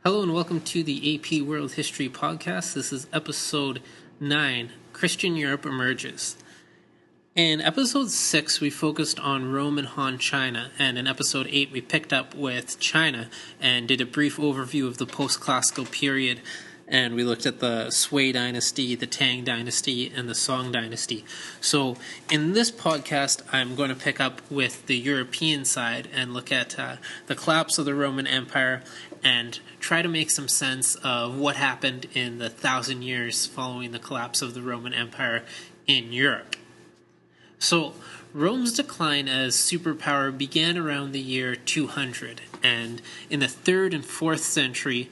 Hello and welcome to the AP World History Podcast. This is episode 9, Christian Europe Emerges. In episode 6, we focused on Rome and Han China, and in episode 8, we picked up with China and did a brief overview of the post-classical period, and we looked at the Sui dynasty, the Tang dynasty, and the Song dynasty. So in this podcast, I'm going to pick up with the European side and look at the collapse of the Roman Empire and try to make some sense of what happened in the 1,000 years following the collapse of the Roman Empire in Europe. So Rome's decline as superpower began around the year 200, and in the 3rd and 4th century,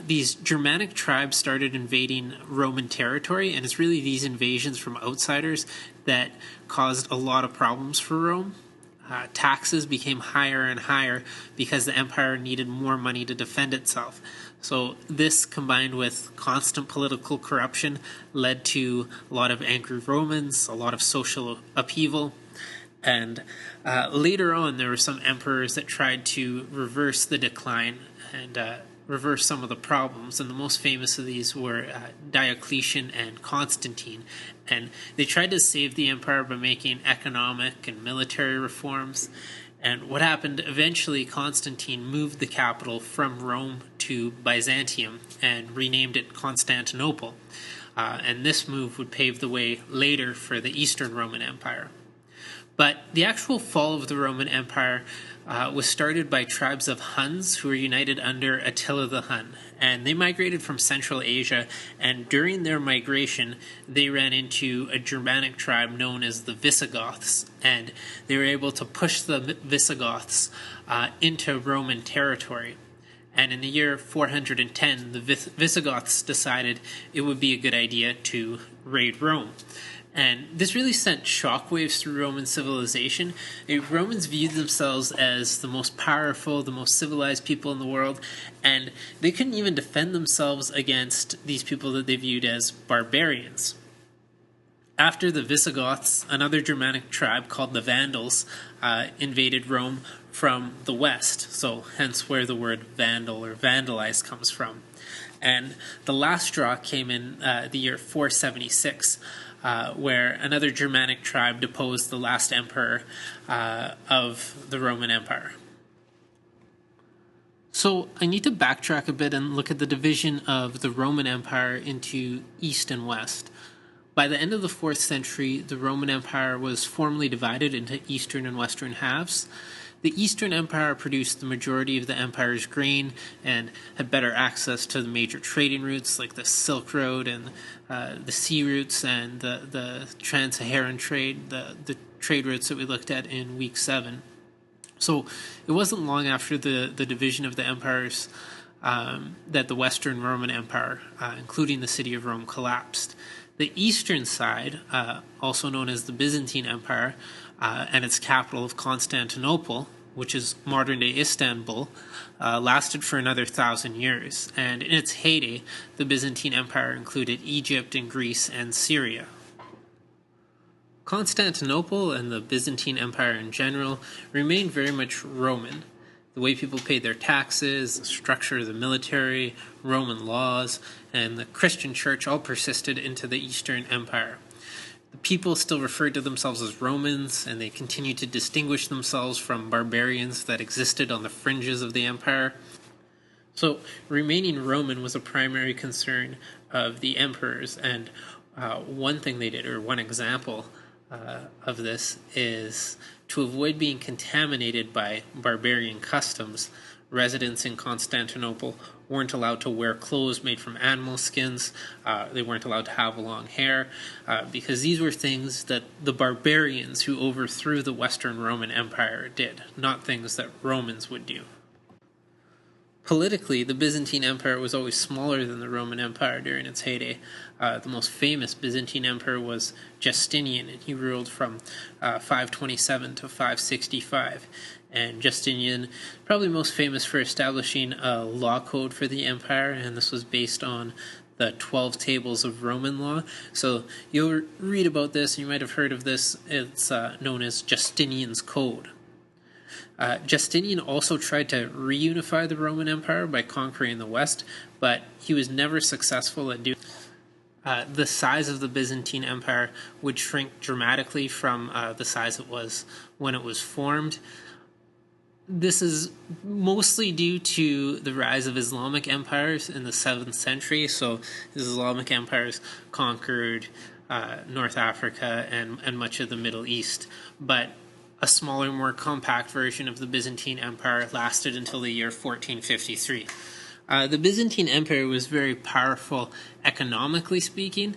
these Germanic tribes started invading Roman territory, and it's really these invasions from outsiders that caused a lot of problems for Rome. Taxes became higher and higher because the empire needed more money to defend itself. So this, combined with constant political corruption, led to a lot of angry Romans, a lot of social upheaval. And later on, there were some emperors that tried to reverse the decline and reverse some of the problems. And the most famous of these were Diocletian and Constantine. And they tried to save the empire by making economic and military reforms. And what happened eventually, Constantine moved the capital from Rome to Byzantium and renamed it Constantinople. And this move would pave the way later for the Eastern Roman Empire. But the actual fall of the Roman Empire was started by tribes of Huns who were united under Attila the Hun. And they migrated from Central Asia, and during their migration, they ran into a Germanic tribe known as the Visigoths, and they were able to push the Visigoths into Roman territory. And in the year 410, the Visigoths decided it would be a good idea to raid Rome. And this really sent shockwaves through Roman civilization. Romans viewed themselves as the most powerful, the most civilized people in the world, and they couldn't even defend themselves against these people that they viewed as barbarians. After the Visigoths, another Germanic tribe called the Vandals invaded Rome from the west, so hence where the word vandal or vandalize comes from. And the last straw came in the year 476, where another Germanic tribe deposed the last emperor of the Roman Empire. So I need to backtrack a bit and look at the division of the Roman Empire into East and West. By the end of the 4th century, the Roman Empire was formally divided into Eastern and Western halves. The Eastern Empire produced the majority of the empire's grain and had better access to the major trading routes like the Silk Road and the sea routes and the Trans-Saharan trade, the trade routes that we looked at in week 7. So it wasn't long after the division of the empires that the Western Roman Empire, including the city of Rome, collapsed. The eastern side, also known as the Byzantine Empire, and its capital of Constantinople, which is modern-day Istanbul, lasted for another 1,000 years. And in its heyday, the Byzantine Empire included Egypt and Greece and Syria. Constantinople and the Byzantine Empire in general remained very much Roman. The way people paid their taxes, the structure of the military, Roman laws, and the Christian Church all persisted into the Eastern Empire. The people still referred to themselves as Romans, and they continued to distinguish themselves from barbarians that existed on the fringes of the empire. So remaining Roman was a primary concern of the emperors, and one thing they did, or one example of this, is to avoid being contaminated by barbarian customs. Residents in Constantinople weren't allowed to wear clothes made from animal skins. They weren't allowed to have long hair, because these were things that the barbarians who overthrew the Western Roman Empire did, not things that Romans would do. Politically, the Byzantine Empire was always smaller than the Roman Empire during its heyday. The most famous Byzantine emperor was Justinian, and he ruled from 527 to 565. And Justinian, probably most famous for establishing a law code for the empire, and this was based on the 12 tables of Roman law. So you'll read about this, and you might have heard of this. It's known as Justinian's Code. Justinian also tried to reunify the Roman Empire by conquering the West, but he was never successful at doing the size of the Byzantine Empire would shrink dramatically from the size it was when it was formed. This is mostly due to the rise of Islamic empires in the 7th century. So the Islamic empires conquered North Africa and much of the Middle East. But a smaller, more compact version of the Byzantine Empire lasted until the year 1453. The Byzantine Empire was very powerful economically speaking.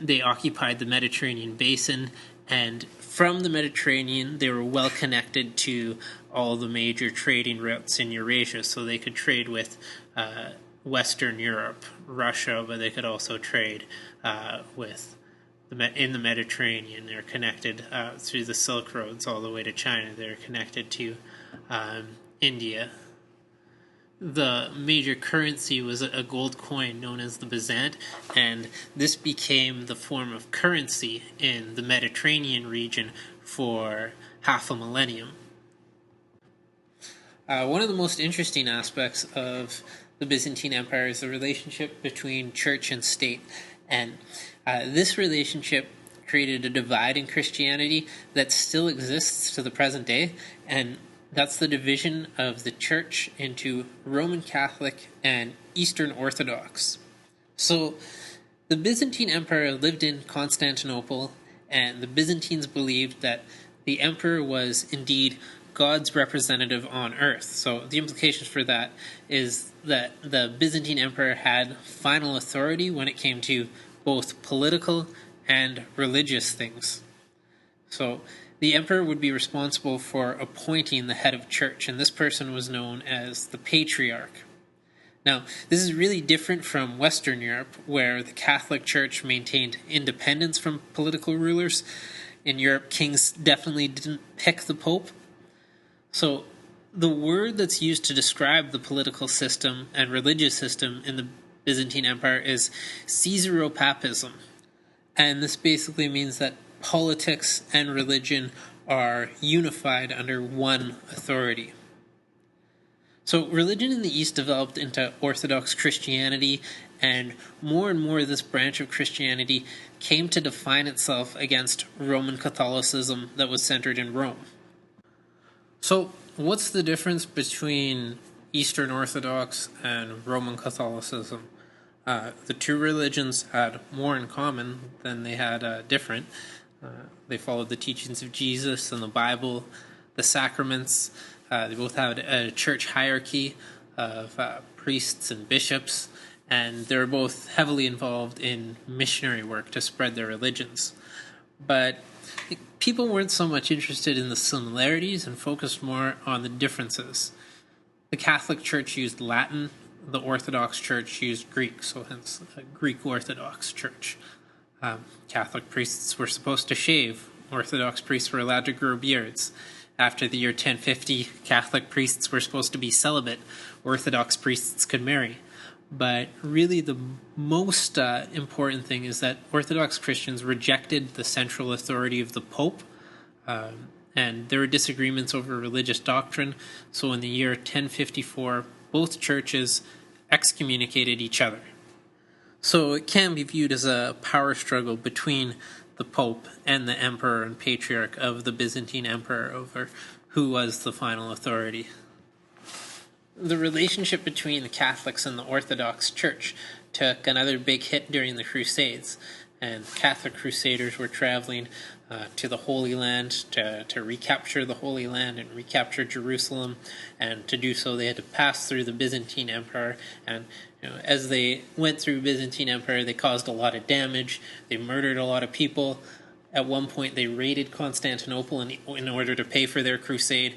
They occupied the Mediterranean basin, and from the Mediterranean, they were well connected to all the major trading routes in Eurasia, so they could trade with Western Europe, Russia, but they could also trade in the Mediterranean. They're connected through the Silk Roads all the way to China. They're connected to India. The major currency was a gold coin known as the Byzant, and this became the form of currency in the Mediterranean region for half a millennium. One of the most interesting aspects of the Byzantine Empire is the relationship between church and state, and this relationship created a divide in Christianity that still exists to the present day, and that's the division of the church into Roman Catholic and Eastern Orthodox. So the Byzantine Empire lived in Constantinople, and the Byzantines believed that the emperor was indeed God's representative on earth. So the implications for that is that the Byzantine Empire had final authority when it came to both political and religious things. So the emperor would be responsible for appointing the head of church, and this person was known as the patriarch. Now, this is really different from Western Europe, where the Catholic Church maintained independence from political rulers. In Europe, kings definitely didn't pick the Pope. So the word that's used to describe the political system and religious system in the Byzantine Empire is Caesaropapism. And this basically means that politics and religion are unified under one authority. So religion in the East developed into Orthodox Christianity, and more this branch of Christianity came to define itself against Roman Catholicism that was centered in Rome. So what's the difference between Eastern Orthodox and Roman Catholicism? The two religions had more in common than they had different. They followed the teachings of Jesus and the Bible, the sacraments. They both had a church hierarchy of priests and bishops, and they were both heavily involved in missionary work to spread their religions. But people weren't so much interested in the similarities and focused more on the differences. The Catholic Church used Latin, the Orthodox Church used Greek, so hence a Greek Orthodox Church. Catholic priests were supposed to shave. Orthodox priests were allowed to grow beards. After the year 1050, Catholic priests were supposed to be celibate. Orthodox priests could marry. But really the most important thing is that Orthodox Christians rejected the central authority of the Pope, and there were disagreements over religious doctrine. So in the year 1054, both churches excommunicated each other. So it can be viewed as a power struggle between the Pope and the Emperor and Patriarch of the Byzantine Empire over who was the final authority. The relationship between the Catholics and the Orthodox Church took another big hit during the Crusades, and Catholic crusaders were traveling to the Holy Land to recapture the Holy Land and recapture Jerusalem, and to do so they had to pass through the Byzantine Empire, and as they went through Byzantine Empire they caused a lot of damage, they murdered a lot of people. At one point they raided Constantinople in order to pay for their crusade.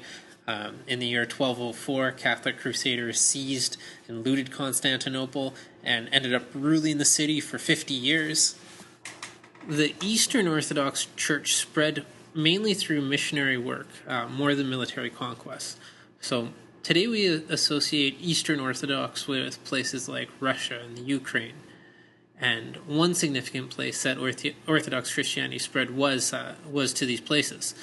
In the year 1204, Catholic crusaders seized and looted Constantinople and ended up ruling the city for 50 years. The Eastern Orthodox Church spread mainly through missionary work, more than military conquest. So today we associate Eastern Orthodox with places like Russia and the Ukraine. And one significant place that Orthodox Christianity spread was to these places.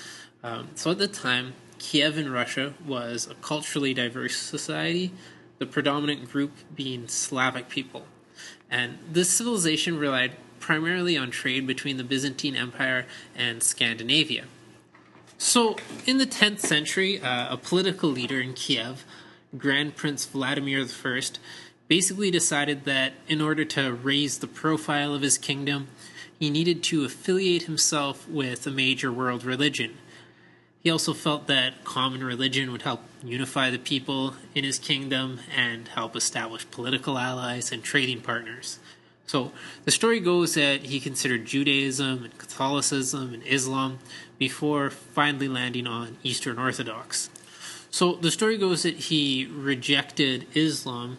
So at the time, Kiev in Russia was a culturally diverse society, the predominant group being Slavic people. And this civilization relied primarily on trade between the Byzantine Empire and Scandinavia. So, in the 10th century, a political leader in Kiev, Grand Prince Vladimir I, basically decided that in order to raise the profile of his kingdom, he needed to affiliate himself with a major world religion. He also felt that common religion would help unify the people in his kingdom and help establish political allies and trading partners. So the story goes that he considered Judaism and Catholicism and Islam before finally landing on Eastern Orthodox. So the story goes that he rejected Islam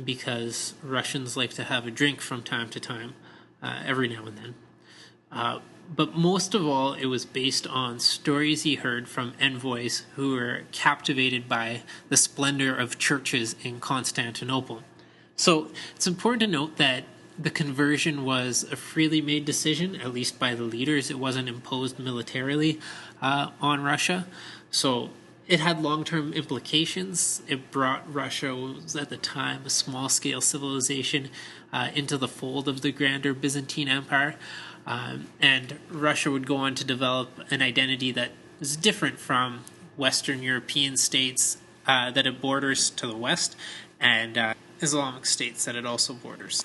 because Russians like to have a drink from time to time, every now and then. But most of all, it was based on stories he heard from envoys who were captivated by the splendor of churches in Constantinople. So it's important to note that the conversion was a freely made decision, at least by the leaders. It wasn't imposed militarily on Russia. So it had long-term implications. It brought Russia, what was at the time a small-scale civilization, into the fold of the grander Byzantine Empire. And Russia would go on to develop an identity that is different from Western European states that it borders to the west, and Islamic states that it also borders.